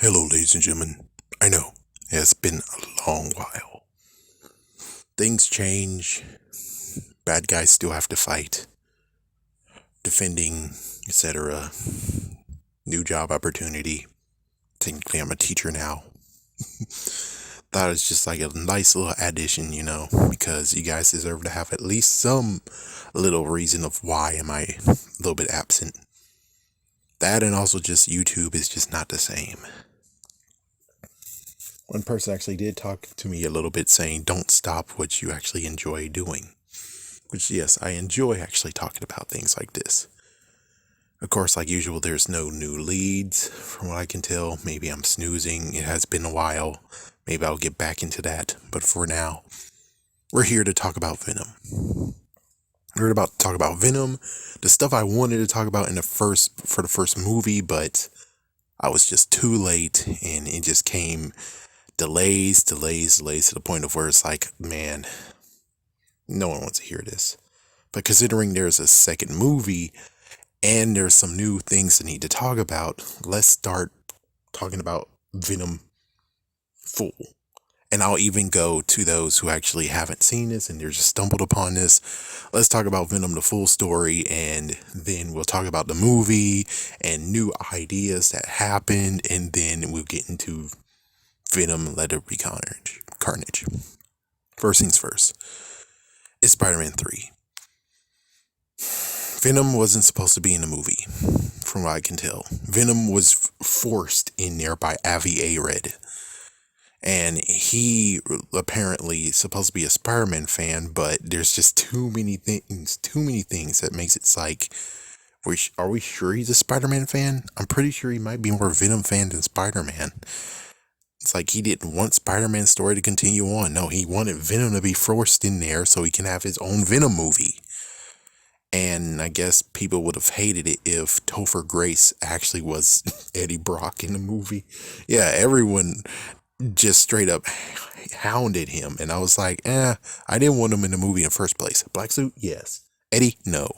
Hello, ladies and gentlemen. I know, it's been a long while. Things change, bad guys still have to fight, defending, etc. New job opportunity. Technically, I'm a teacher now. Thought it's just like a nice little addition, because you guys deserve to have at least some little reason of why am I a little bit absent. That and also just YouTube is just not the same. One person actually did talk to me a little bit saying, don't stop what you actually enjoy doing. Which, yes, I enjoy actually talking about things like this. Of course, like usual, there's no new leads from what I can tell. Maybe I'm snoozing. It has been a while. Maybe I'll get back into that. But for now, we're here to talk about Venom. We're about to talk about Venom, the stuff I wanted to talk about for the first movie, but I was just too late, and it just came delays to the point of where it's like, man, no one wants to hear this. But considering there's a second movie and there's some new things to need to talk about, let's start talking about Venom full. And I'll even go to those who actually haven't seen this and they're just stumbled upon this. Let's talk about Venom, the full story, and then we'll talk about the movie and new ideas that happened, and then we'll get into Venom, There Be Carnage. First things first. It's Spider-Man 3. Venom wasn't supposed to be in the movie, from what I can tell. Venom was forced in there by Avi Arad. And he apparently is supposed to be a Spider-Man fan, but there's just too many things that makes it like, are we sure he's a Spider-Man fan? I'm pretty sure he might be more Venom fan than Spider-Man. It's like he didn't want Spider-Man's story to continue on. No, he wanted Venom to be forced in there so he can have his own Venom movie. And I guess people would have hated it if Topher Grace actually was Eddie Brock in the movie. Yeah, everyone just straight up hounded him. And I was like, I didn't want him in the movie in the first place. Black suit? Yes. Eddie? No.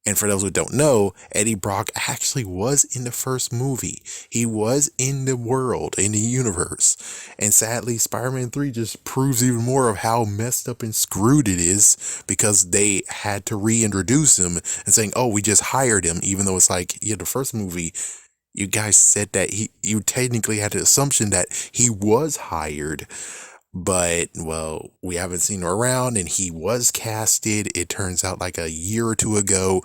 And for those who don't know, Eddie Brock actually was in the first movie. He was in the world, in the universe. And sadly, Spider-Man 3 just proves even more of how messed up and screwed it is, because they had to reintroduce him and saying, oh, we just hired him, even though it's like, yeah, the first movie, you guys said that you technically had the assumption that he was hired. But, well, we haven't seen him around, and he was casted. It turns out like a year or two ago,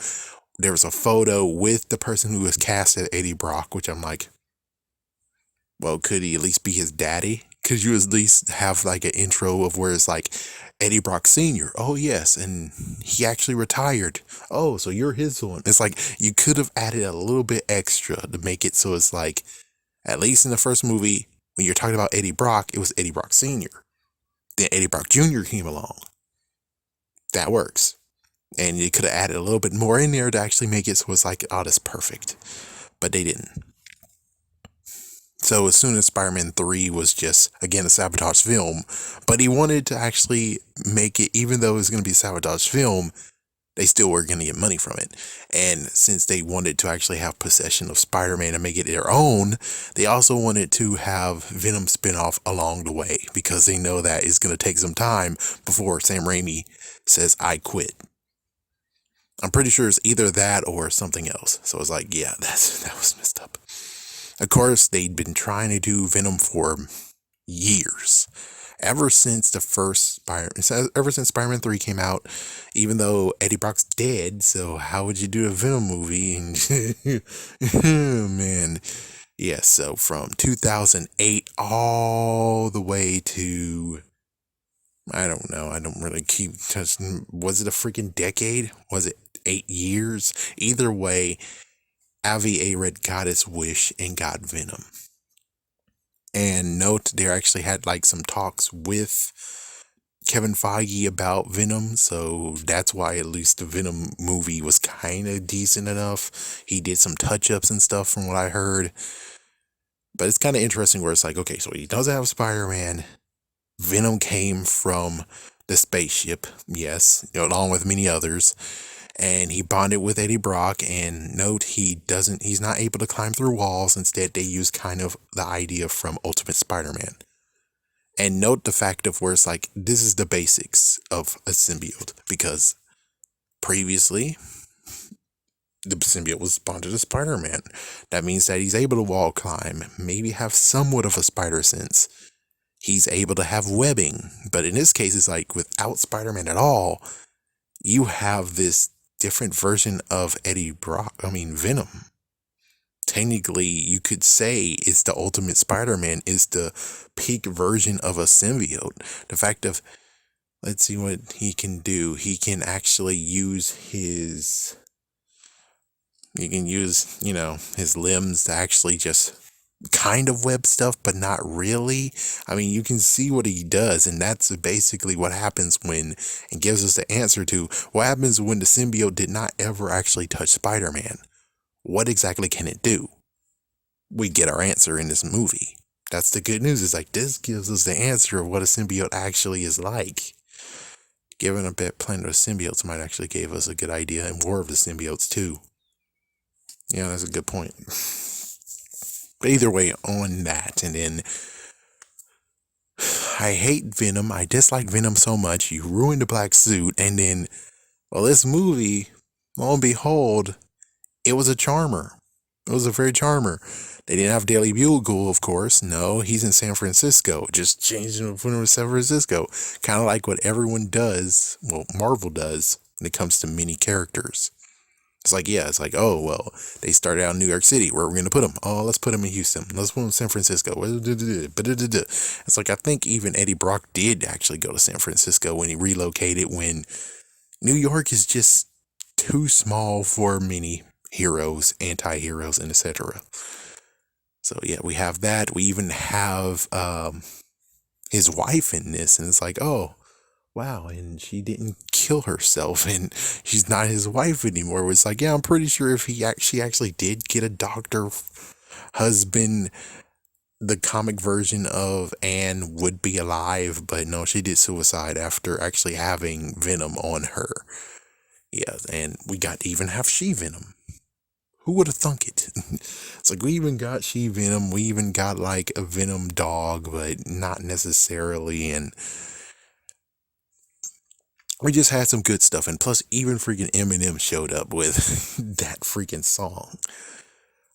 there was a photo with the person who was casted, Eddie Brock, which I'm like, well, could he at least be his daddy? Could you at least have like an intro of where it's like, Eddie Brock Sr.? Oh, yes, and he actually retired. Oh, so you're his one. It's like, you could have added a little bit extra to make it so it's like, at least in the first movie, when you're talking about Eddie Brock, it was Eddie Brock Sr. Then Eddie Brock Jr. came along. That works. And you could have added a little bit more in there to actually make it so it's like, oh, that's perfect. But they didn't. So as soon as Spider-Man 3 was just, again, a sabotage film, but he wanted to actually make it, even though it was going to be a sabotage film, they still were going to get money from it. And since they wanted to actually have possession of Spider-Man and make it their own, they also wanted to have Venom spinoff along the way, because they know that it's going to take some time before Sam Raimi says, I quit. I'm pretty sure it's either that or something else. So it's like, yeah, that was messed up. Of course, they'd been trying to do Venom for years. Ever since Spider-Man 3 came out, even though Eddie Brock's dead, so how would you do a Venom movie? Man. Yeah, so from 2008 all the way to, I don't know, I don't really keep touching, was it a freaking decade? Was it 8 years? Either way, Avi Arad got his wish and got Venom. And note, they actually had like some talks with Kevin Feige about Venom, so that's why at least the Venom movie was kind of decent enough. He did some touch-ups and stuff from what I heard. But it's kind of interesting where it's like, okay, so he does have Spider-Man. Venom came from the spaceship, yes, along with many others. and he bonded with Eddie Brock. And note, he's not able to climb through walls. Instead, they use kind of the idea from Ultimate Spider-Man. And note the fact of where it's like, this is the basics of a symbiote, because previously the symbiote was bonded to Spider-Man. That means that he's able to wall climb, maybe have somewhat of a spider sense. He's able to have webbing, but in this case, it's like without Spider-Man at all, you have this different version of Venom. Technically, you could say it's the Ultimate Spider-Man, is the peak version of a symbiote. The fact of, let's see what he can do. He can actually use his his limbs to actually just kind of web stuff, but not really. I mean, you can see what he does, and that's basically what happens when it gives us the answer to what happens when the symbiote did not ever actually touch Spider-Man. What exactly can it do? We get our answer in this movie. That's the good news. Is like, this gives us the answer of what a symbiote actually is like. Given a bit Planet of Symbiotes might actually give us a good idea, and War of the Symbiotes too. Yeah, that's a good point. But either way, on that, and then I hate Venom. I dislike Venom so much. You ruined the black suit, and then, well, this movie, lo and behold, it was a charmer. It was a very charmer. They didn't have Daily Bugle, of course. No, he's in San Francisco. Just changing him from San Francisco. Kind of like what everyone does, well, Marvel does, when it comes to many characters. It's like, yeah, it's like, oh, well, they started out in New York City. Where are we going to put them? Oh, let's put them in Houston. Let's put them in San Francisco. It's like, I think even Eddie Brock did actually go to San Francisco when he relocated, when New York is just too small for many heroes, anti-heroes, and etc. So, yeah, we have that. We even have his wife in this, and it's like, oh, wow, and she didn't kill herself, and she's not his wife anymore. It's like, yeah, I'm pretty sure if she actually did get a doctor husband, the comic version of Anne would be alive, but no, she did suicide after actually having Venom on her. Yeah, and we got to even have She-Venom. Who would have thunk it? It's like, we even got She-Venom, we even got like a Venom dog, but not necessarily, and we just had some good stuff. And plus, even freaking Eminem showed up with that freaking song.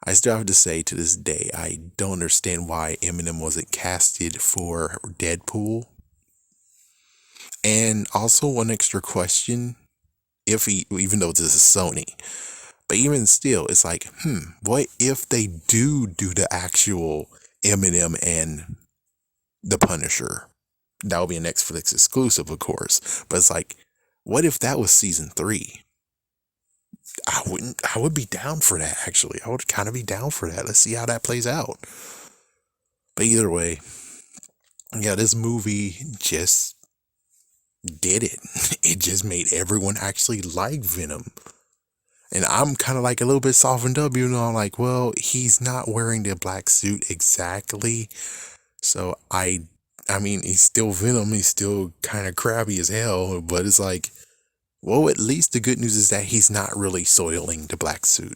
I still have to say, to this day, I don't understand why Eminem wasn't casted for Deadpool. And also, one extra question, even though this is Sony, but even still, it's like, what if they do the actual Eminem and the Punisher? That would be a Netflix exclusive, of course. But it's like, what if that was season 3? I would be down for that, actually. I would kind of be down for that. Let's see how that plays out. But either way, yeah, this movie just did it. It just made everyone actually like Venom. And I'm kind of like a little bit softened up, even though I'm like, well, he's not wearing the black suit exactly. So I mean, he's still Venom. He's still kind of crabby as hell. But it's like, well, at least the good news is that he's not really soiling the black suit.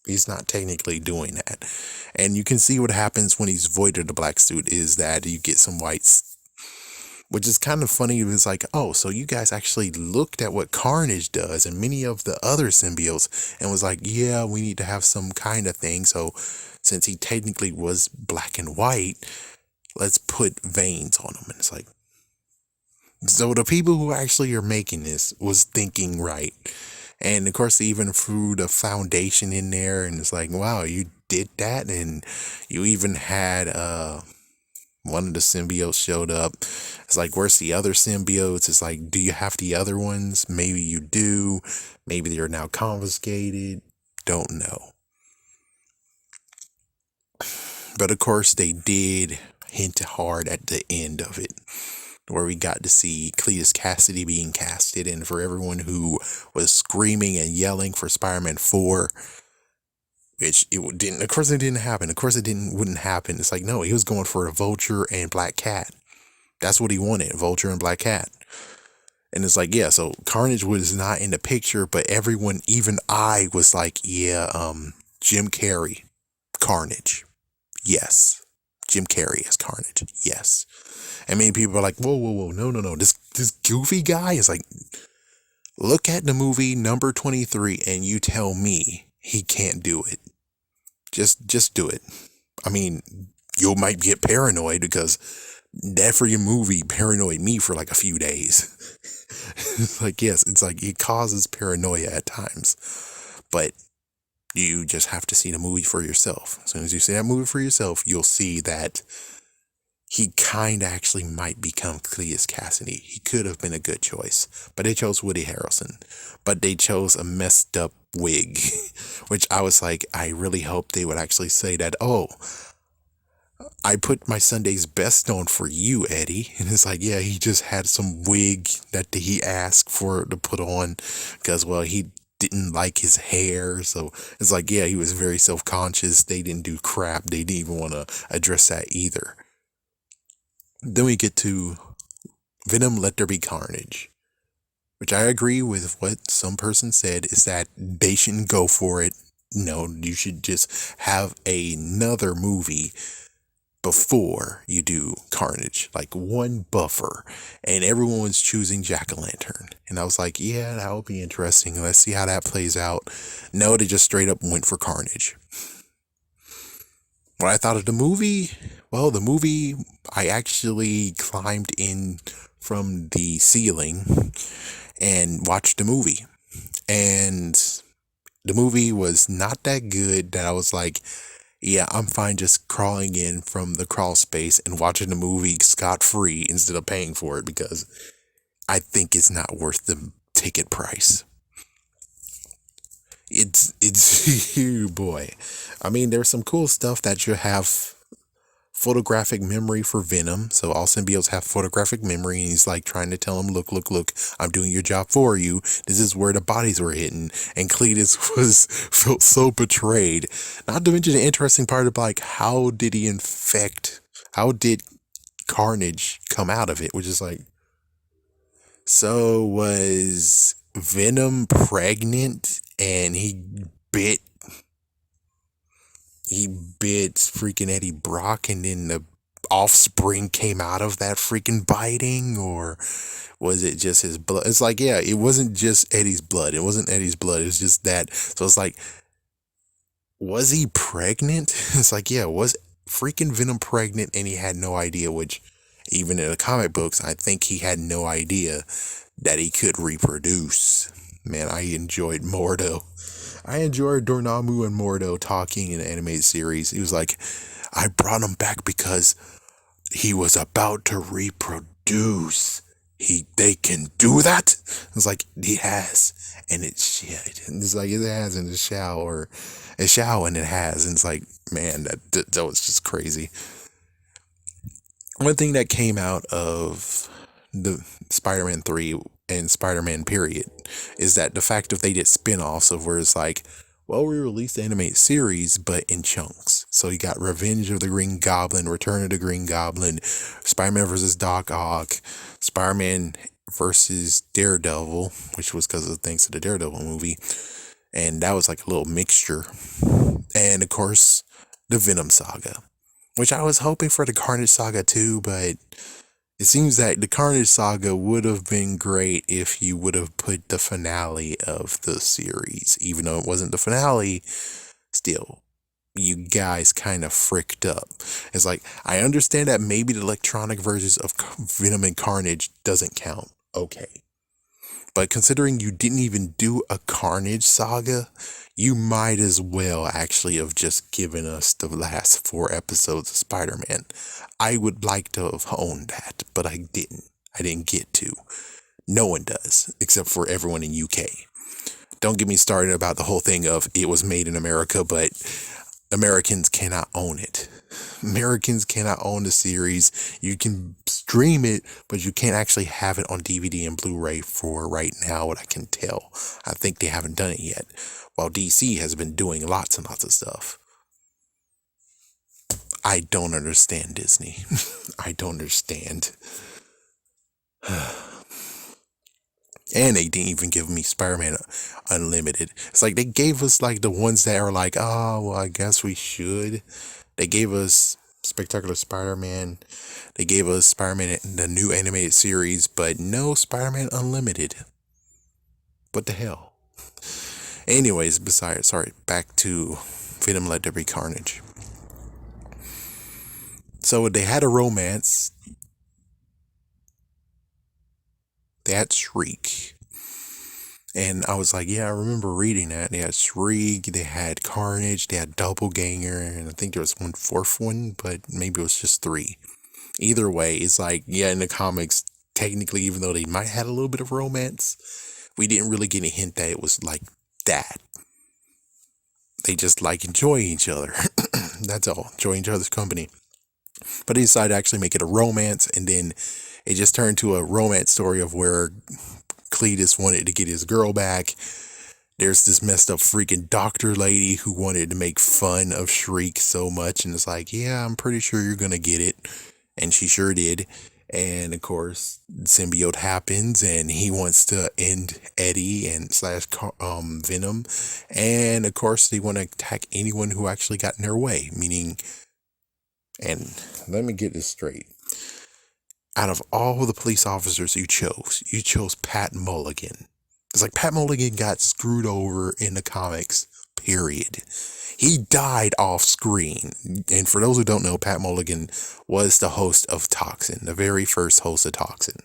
He's not technically doing that. And you can see what happens when he's voided the black suit is that you get some whites, which is kind of funny. It's like, oh, so you guys actually looked at what Carnage does and many of the other symbiotes and was like, yeah, we need to have some kind of thing. So since he technically was black and white, let's put veins on him. And it's like, so the people who actually are making this was thinking right. And of course, they even threw the foundation in there, and it's like, wow, you did that. And you even had one of the symbiotes showed up. It's like, where's the other symbiotes? It's like, do you have the other ones? Maybe you do. Maybe they're now confiscated. Don't know. But of course, they did hint hard at the end of it, where we got to see Cletus Cassidy being casted. And for everyone who was screaming and yelling for Spider-Man 4, which it didn't, of course it didn't happen. Of course it wouldn't happen. It's like, no, he was going for a Vulture and Black Cat. That's what he wanted, Vulture and Black Cat. And it's like, yeah, so Carnage was not in the picture, but everyone, even I, was like, yeah, Jim Carrey, Carnage. Yes. Jim Carrey as Carnage. Yes. And many people are like, whoa, whoa, whoa, no, no, no. This goofy guy is like, look at the movie number 23 and you tell me he can't do it. Just do it. I mean, you might get paranoid because that freaking movie paranoid me for like a few days. It's like, yes, it's like it causes paranoia at times, but you just have to see the movie for yourself. As soon as you see that movie for yourself, you'll see that he kind of actually might become Cletus Cassidy. He could have been a good choice, but they chose Woody Harrelson. But they chose a messed up wig, which I was like, I really hope they would actually say that, oh, I put my Sunday's best on for you, Eddie. And it's like, yeah, he just had some wig that he asked for to put on because, well, he didn't like his hair. So it's like, yeah, he was very self-conscious. They didn't do crap. They didn't even want to address that either. Then we get to Venom, Let There Be Carnage, which I agree with what some person said is that they shouldn't go for it. No, you should just have another movie before you do Carnage, like one buffer, and everyone was choosing Jack-o'-lantern. And I was like, yeah, that would be interesting. Let's see how that plays out. No, they just straight up went for Carnage. What I thought of the movie, well, the movie, I actually climbed in from the ceiling and watched the movie. And the movie was not that good that I was like, yeah, I'm fine just crawling in from the crawl space and watching the movie scot-free instead of paying for it because I think it's not worth the ticket price. It's you boy. I mean, there's some cool stuff that you have photographic memory for Venom. So all symbiotes have photographic memory, and he's like trying to tell him, look, I'm doing your job for you. This is where the bodies were hidden. And Cletus felt so betrayed. Not to mention the interesting part of like, how did Carnage come out of it? Which is like, so was Venom pregnant and bit he bit freaking Eddie Brock and then the offspring came out of that freaking biting, or was it just his blood? It's like, yeah, it wasn't just Eddie's blood. It wasn't Eddie's blood. It was just that. So it's like, was he pregnant? It's like, yeah, was freaking Venom pregnant and he had no idea, which even in the comic books, I think he had no idea that he could reproduce. Man, I enjoyed Mordo. I enjoyed Dormammu and Mordo talking in the animated series. He was like, I brought him back because he was about to reproduce. They can do that? It's like, he has. And it's like, it has and it shall, or it shall and it has. And it's like, man, that was just crazy. One thing that came out of the Spider-Man 3 and Spider-Man period is that the fact that they did spin-offs of where it's like, well, we released the animated series, but in chunks. So you got Revenge of the Green Goblin, Return of the Green Goblin, Spider-Man versus Doc Ock, Spider-Man versus Daredevil, which was because of thanks to the Daredevil movie. And that was like a little mixture. And of course, the Venom saga, which I was hoping for the Carnage saga too, but it seems that the Carnage saga would have been great if you would have put the finale of the series. Even though it wasn't the finale, still, you guys kind of fricked up. It's like, I understand that maybe the electronic versions of Venom and Carnage doesn't count. Okay. But considering you didn't even do a Carnage saga, you might as well actually have just given us the last 4 episodes of Spider-Man. I would like to have owned that, but I didn't. I didn't get to. No one does, except for everyone in UK. Don't get me started about the whole thing of it was made in America, but Americans cannot own it. Americans cannot own the series. You can stream it, but you can't actually have it on DVD and Blu-ray for right now, what I can tell. I think they haven't done it yet, while DC has been doing lots and lots of stuff. I don't understand Disney. I don't understand. And they didn't even give me Spider-Man Unlimited. It's like they gave us like the ones that are like, oh, well, I guess we should. They gave us Spectacular Spider-Man. They gave us Spider-Man, the new animated series, but no Spider-Man Unlimited. What the hell? Anyways, back to Venom Let There Be Carnage. So they had a romance. They had Shriek. And I was like, yeah, I remember reading that. They had Shriek, they had Carnage, they had Doppelganger, and I think there was one fourth one, but maybe it was just three. Either way, it's like, yeah, in the comics, technically, even though they might have had a little bit of romance, we didn't really get a hint that it was like that. They just like enjoying each other. That's all. Enjoying each other's company. But they decided to actually make it a romance, and then it just turned to a romance story of where Cletus wanted to get his girl back. There's this messed up freaking doctor lady who wanted to make fun of Shriek so much, and it's like, yeah, I'm pretty sure you're gonna get it. And she sure did. And of course, symbiote happens, and he wants to end Eddie and slash Venom. And of course, they want to attack anyone who actually got in their way. Meaning, and let me get this straight. Out of all the police officers you chose Pat Mulligan. It's like Pat Mulligan got screwed over in the comics, period. He died off screen. And for those who don't know, Pat Mulligan was the host of Toxin, the very first host of Toxin.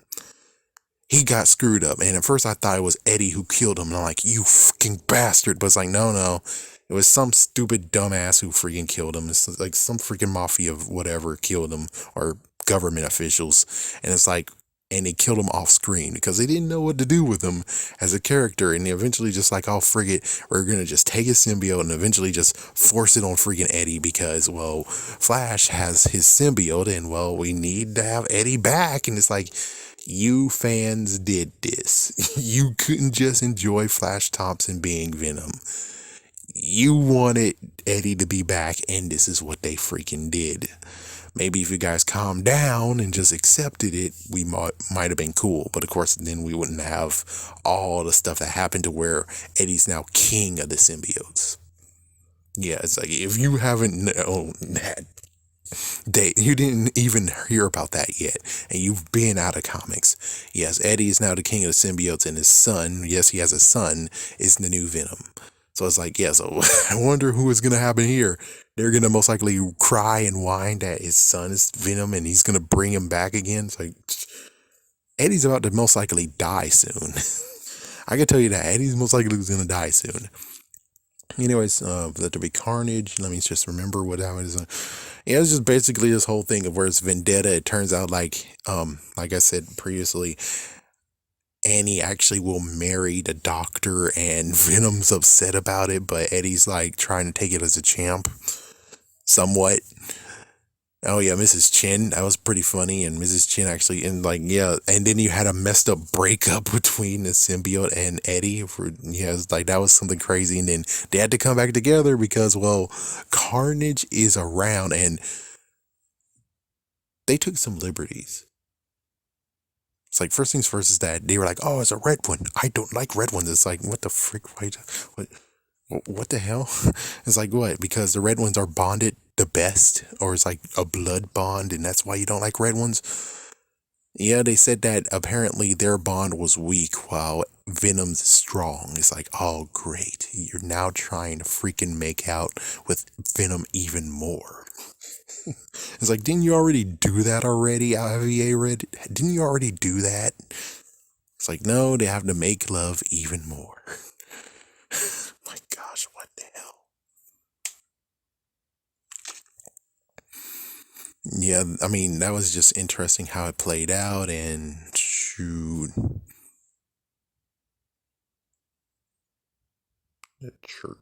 He got screwed up. And at first I thought it was Eddie who killed him. And I'm like, you fucking bastard. But it's like, no. It was some stupid dumbass who freaking killed him. It's like some freaking mafia of whatever killed him, or government officials. And it's like, and they killed him off screen because they didn't know what to do with him as a character. And they eventually just like, oh, frig it, we're going to just take his symbiote and eventually just force it on freaking Eddie because, well, Flash has his symbiote and, well, we need to have Eddie back. And it's like, you fans did this. You couldn't just enjoy Flash Thompson being Venom. You wanted Eddie to be back, and this is what they freaking did. Maybe if you guys calmed down and just accepted it, we might have been cool. But of course, then we wouldn't have all the stuff that happened to where Eddie's now king of the symbiotes. Yeah, it's like, if you haven't known that, you didn't even hear about that yet, and you've been out of comics. Yes, Eddie is now the king of the symbiotes, and his son, yes, he has a son, is the new Venom. So it's like, yeah, so I wonder who is going to happen here. They're going to most likely cry and whine that his son is Venom and he's going to bring him back again. It's like, Eddie's about to most likely die soon. I can tell you that. Eddie's most likely going to die soon. Anyways, Let There Be Carnage. Let me just remember what that was. Yeah, it's just basically this whole thing of where it's vendetta. It turns out like I said previously, Annie actually will marry the doctor, and Venom's upset about it, but Eddie's like trying to take it as a champ, somewhat. Oh yeah, Mrs. Chin, that was pretty funny, and Mrs. Chin actually, and like, yeah, and then you had a messed up breakup between the symbiote and Eddie, it's like, that was something crazy, and then they had to come back together because, well, Carnage is around, and they took some liberties. It's like, first things first is that they were like, oh, it's a red one. I don't like red ones. It's like, what the frick? What the hell? It's like, what? Because the red ones are bonded the best? Or it's like a blood bond and that's why you don't like red ones? Yeah, they said that apparently their bond was weak while Venom's strong. It's like, oh, great. You're now trying to freaking make out with Venom even more. It's like, didn't you already do that already, IVA Red? Didn't you already do that? It's like, no, they have to make love even more. My gosh, what the hell? Yeah, I mean, that was just interesting how it played out, and shoot. The church.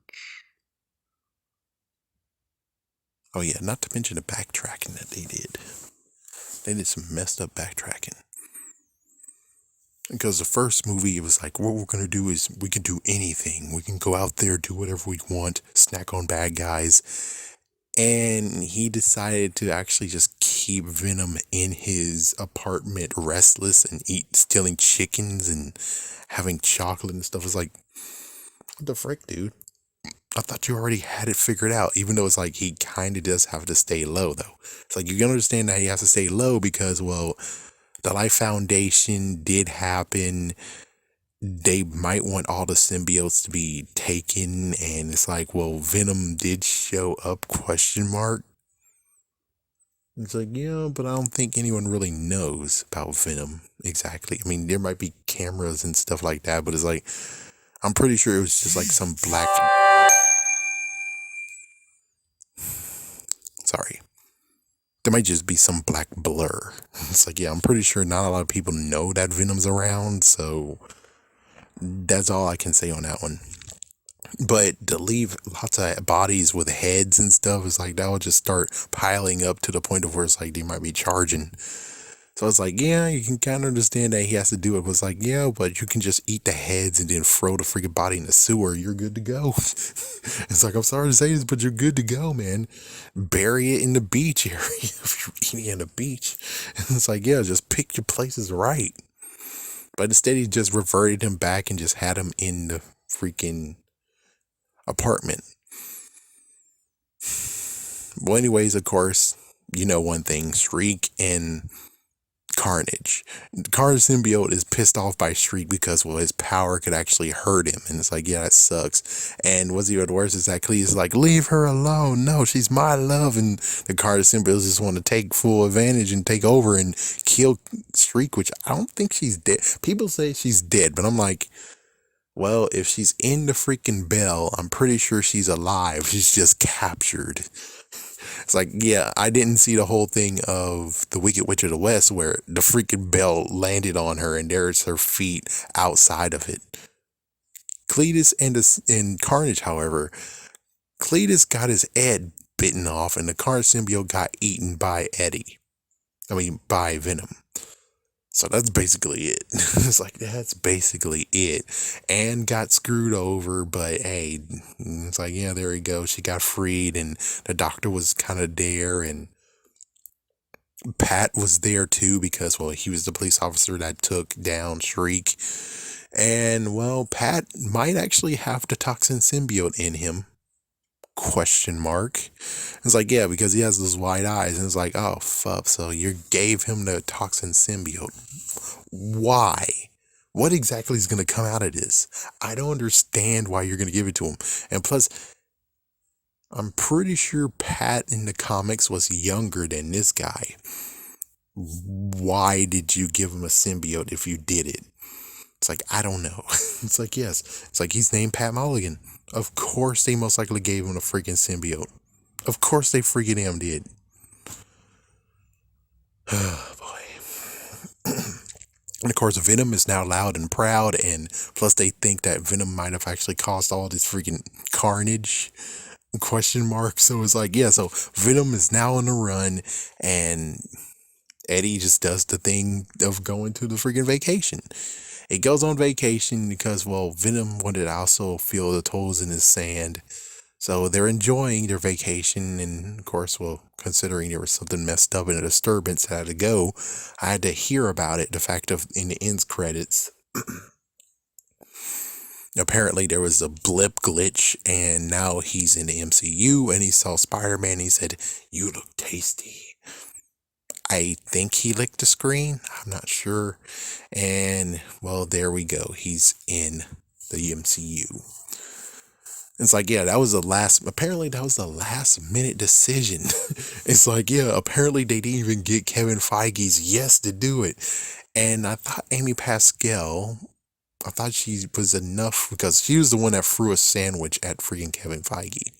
Oh yeah, not to mention the backtracking that they did. They did some messed up backtracking. Because the first movie, it was like, what we're going to do is we can do anything. We can go out there, do whatever we want, snack on bad guys. And he decided to actually just keep Venom in his apartment restless and stealing chickens and having chocolate and stuff. It's like, what the frick, dude? I thought you already had it figured out, even though it's like he kind of does have to stay low, though. It's like you can understand that he has to stay low because, well, the Life Foundation did happen. They might want all the symbiotes to be taken, and it's like, well, Venom did show up, question mark. It's like, yeah, but I don't think anyone really knows about Venom exactly. I mean, there might be cameras and stuff like that, but it's like, I'm pretty sure it was just like some black... Sorry. There might just be some black blur. It's like, yeah, I'm pretty sure not a lot of people know that Venom's around, so that's all I can say on that one. But to leave lots of bodies with heads and stuff, it's like that will just start piling up to the point of where it's like they might be charging. So it's like, yeah, you can kind of understand that he has to do it. But it's like, yeah, but you can just eat the heads and then throw the freaking body in the sewer. You're good to go. It's like, I'm sorry to say this, but you're good to go, man. Bury it in the beach area if you're eating in the beach. And it's like, yeah, just pick your places right. But instead, he just reverted him back and just had him in the freaking apartment. Well, anyways, of course, you know one thing, Shriek and Carnage. Carnage symbiote is pissed off by Shriek because, well, his power could actually hurt him. And it's like, yeah, that sucks. And what's even worse is that Cletus is like, leave her alone. No, she's my love. And the Carnage symbiote just want to take full advantage and take over and kill Shriek, which I don't think she's dead. People say she's dead, but I'm like, well, if she's in the freaking bell, I'm pretty sure she's alive. She's just captured. It's like, yeah, I didn't see the whole thing of the Wicked Witch of the West where the freaking bell landed on her and there's her feet outside of it. Cletus and Carnage, however, Cletus got his head bitten off and the Carnage symbiote got eaten by by Venom. So that's basically it. It's like, that's basically it. And got screwed over, but hey, it's like, yeah, there we go. She got freed and the doctor was kind of there and Pat was there too because, well, he was the police officer that took down Shriek. And, well, Pat might actually have the toxin symbiote in him. Question mark. It's like, yeah, because he has those wide eyes, and it's like, oh fuck, so you gave him the toxin symbiote. Why? What exactly is going to come out of this? I don't understand why you're going to give it to him. And plus, I'm pretty sure Pat in the comics was younger than this guy. Why did you give him a symbiote if you did it? It's like, I don't know. It's like, yes. It's like, he's named Pat Mulligan. Of course they most likely gave him a freaking symbiote. Of course they freaking damn did. Oh, boy. And of course, Venom is now loud and proud, and plus they think that Venom might have actually caused all this freaking carnage, question mark. So it's like, yeah, so Venom is now on the run, and Eddie just does the thing of going to the freaking vacation. It goes on vacation because, well, Venom wanted to also feel the toes in his sand. So they're enjoying their vacation. And of course, well, considering there was something messed up in a disturbance that had to go, I had to hear about it. The fact of in the ends credits, apparently there was a blip glitch and now he's in the MCU and he saw Spider-Man. He said, "You look tasty." I think he licked the screen. I'm not sure. And, well, there we go. He's in the MCU. It's like, yeah, apparently that was the last minute decision. It's like, yeah, apparently they didn't even get Kevin Feige's yes to do it. And I thought Amy Pascal, I thought she was enough because she was the one that threw a sandwich at freaking Kevin Feige.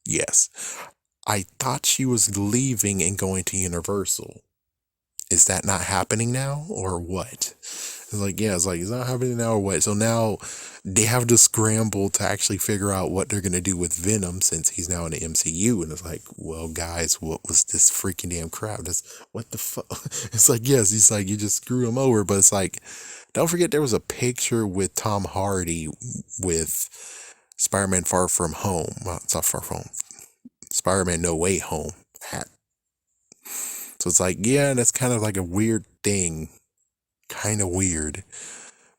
Yes. I thought she was leaving and going to Universal. Is that not happening now or what? It's like, yeah, it's not happening now or what? So now they have to scramble to actually figure out what they're going to do with Venom since he's now in the MCU. And it's like, well, guys, what was this freaking damn crap? What the fuck? It's like, yes, he's like, you just screw him over. But it's like, don't forget there was a picture with Tom Hardy with Spider-Man Far From Home. Well, it's not Far From Home. Spider-Man No Way Home hat. So it's like, yeah, that's kind of like a weird thing. Kind of weird.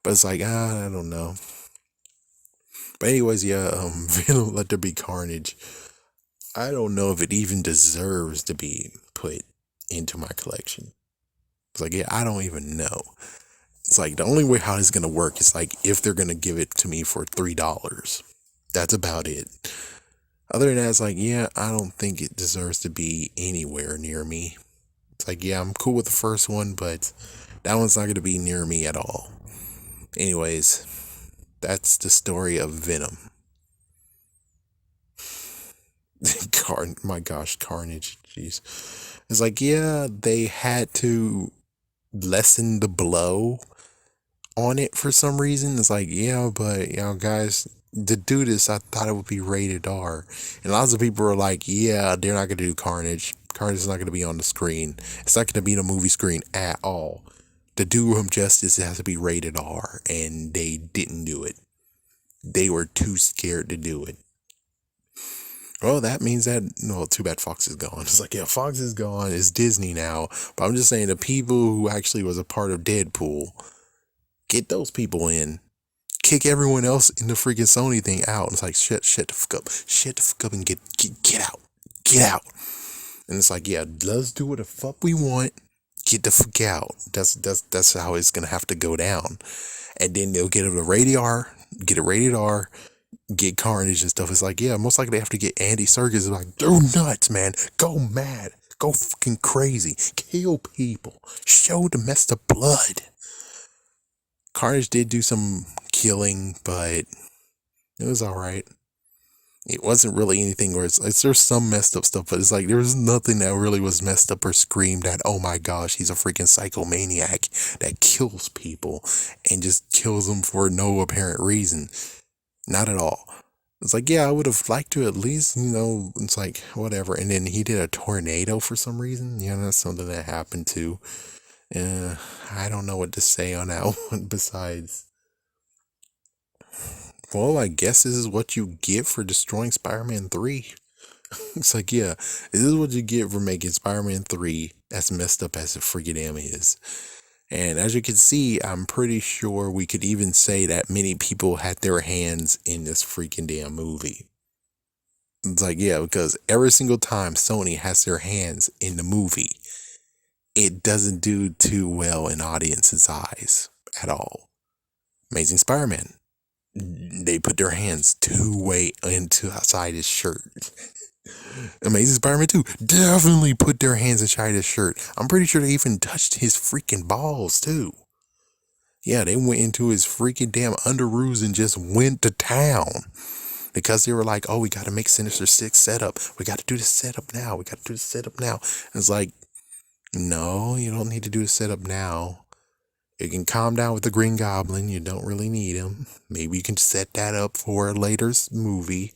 But it's like, I don't know. But anyways, yeah, Venom Let There Be Carnage. I don't know if it even deserves to be put into my collection. It's like, yeah, I don't even know. It's like the only way how it's gonna work is like if they're gonna give it to me for $3. That's about it. Other than that, it's like, yeah, I don't think it deserves to be anywhere near me. It's like, yeah, I'm cool with the first one, but that one's not gonna be near me at all. Anyways, that's the story of Venom. My gosh, Carnage. Jeez. It's like, yeah, they had to lessen the blow on it for some reason. It's like, yeah, but guys, to do this, I thought it would be rated R. And lots of people are like, yeah, they're not gonna do Carnage. Carnage is not gonna be on the screen. It's not gonna be in a movie screen at all. To do him justice, it has to be rated R, and they didn't do it. They were too scared to do it. Well, that means that, no, too bad Fox is gone. It's like, yeah, Fox is gone. It's Disney now. But I'm just saying, the people who actually was a part of Deadpool, get those people in. Kick everyone else in the freaking Sony thing out. And it's like, shut the fuck up. Shut the fuck up and get out. Get out. And it's like, yeah, let's do what the fuck we want. Get the fuck out. That's how it's gonna have to go down. And then they'll get it rated R, get Carnage and stuff. It's like, yeah, most likely they have to get Andy Serkis. It's like, go nuts, man. Go mad. Go fucking crazy. Kill people. Show the messed up blood. Carnage did do some killing, but it was alright. It wasn't really anything where there's some messed up stuff, but it's like there was nothing that really was messed up or screamed at, oh my gosh, he's a freaking psychomaniac that kills people and just kills them for no apparent reason. Not at all. It's like, yeah, I would have liked to at least, it's like, whatever. And then he did a tornado for some reason. That's something that happened too. I don't know what to say on that one besides, well, I guess this is what you get for destroying Spider-Man 3. It's like, yeah, this is what you get for making Spider-Man 3 as messed up as it freaking damn is. And as you can see, I'm pretty sure we could even say that many people had their hands in this freaking damn movie. It's like, yeah, because every single time Sony has their hands in the movie, it doesn't do too well in audience's eyes at all. Amazing Spider-Man, they put their hands way inside his shirt. Amazing Spider-Man 2 definitely put their hands inside his shirt. I'm pretty sure they even touched his freaking balls too. Yeah, they went into his freaking damn underoos and just went to town. Because they were like, oh, we got to make Sinister Six setup. We got to do the setup now. And it's like, no, you don't need to do the setup now. You can calm down with the Green Goblin. You don't really need him. Maybe you can set that up for a later movie.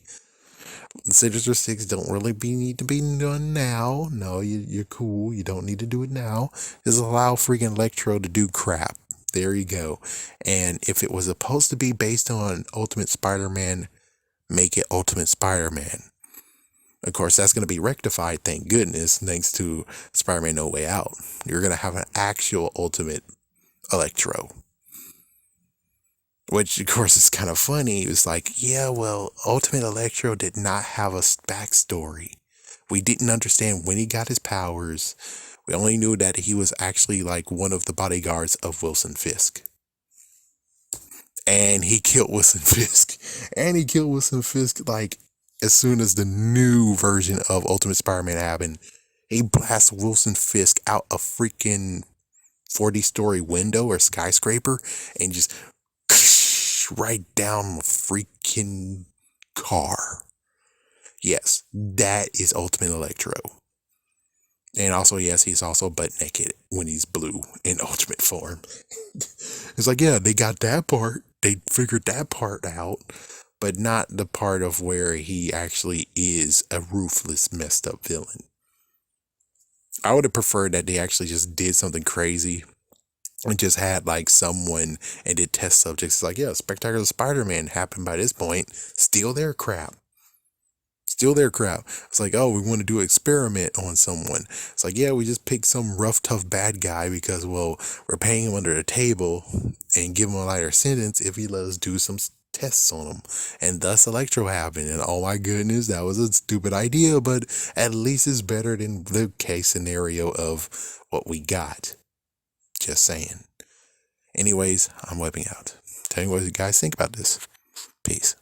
Sinister Six don't really need to be done now. No, you're cool. You don't need to do it now. Just allow freaking Electro to do crap. There you go. And if it was supposed to be based on Ultimate Spider-Man, make it Ultimate Spider-Man. Of course, that's going to be rectified, thank goodness, thanks to Spider-Man No Way Out. You're going to have an actual Ultimate Electro. Which, of course, is kind of funny. It was like, yeah, well, Ultimate Electro did not have a backstory. We didn't understand when he got his powers. We only knew that he was actually like one of the bodyguards of Wilson Fisk. And he killed Wilson Fisk. Like as soon as the new version of Ultimate Spider-Man happened. He blasts Wilson Fisk out a freaking 40-story window or skyscraper and just right down the freaking car. Yes, that is Ultimate Electro. And also, yes, he's also butt naked when he's blue in Ultimate form. It's like, yeah, they got that part. They figured that part out, but not the part of where he actually is a ruthless, messed up villain. I would have preferred that they actually just did something crazy and just had like someone and did test subjects. It's like, yeah, Spectacular Spider-Man happened by this point. Steal their crap. Still their crowd. It's like, oh, we want to do an experiment on someone. It's like, yeah, we just picked some rough, tough bad guy because, well, we're paying him under the table and give him a lighter sentence if he let us do some tests on him. And thus Electro happened. And oh my goodness, that was a stupid idea, but at least it's better than the case scenario of what we got. Just saying. Anyways, I'm wiping out. Tell me what you guys think about this. Peace.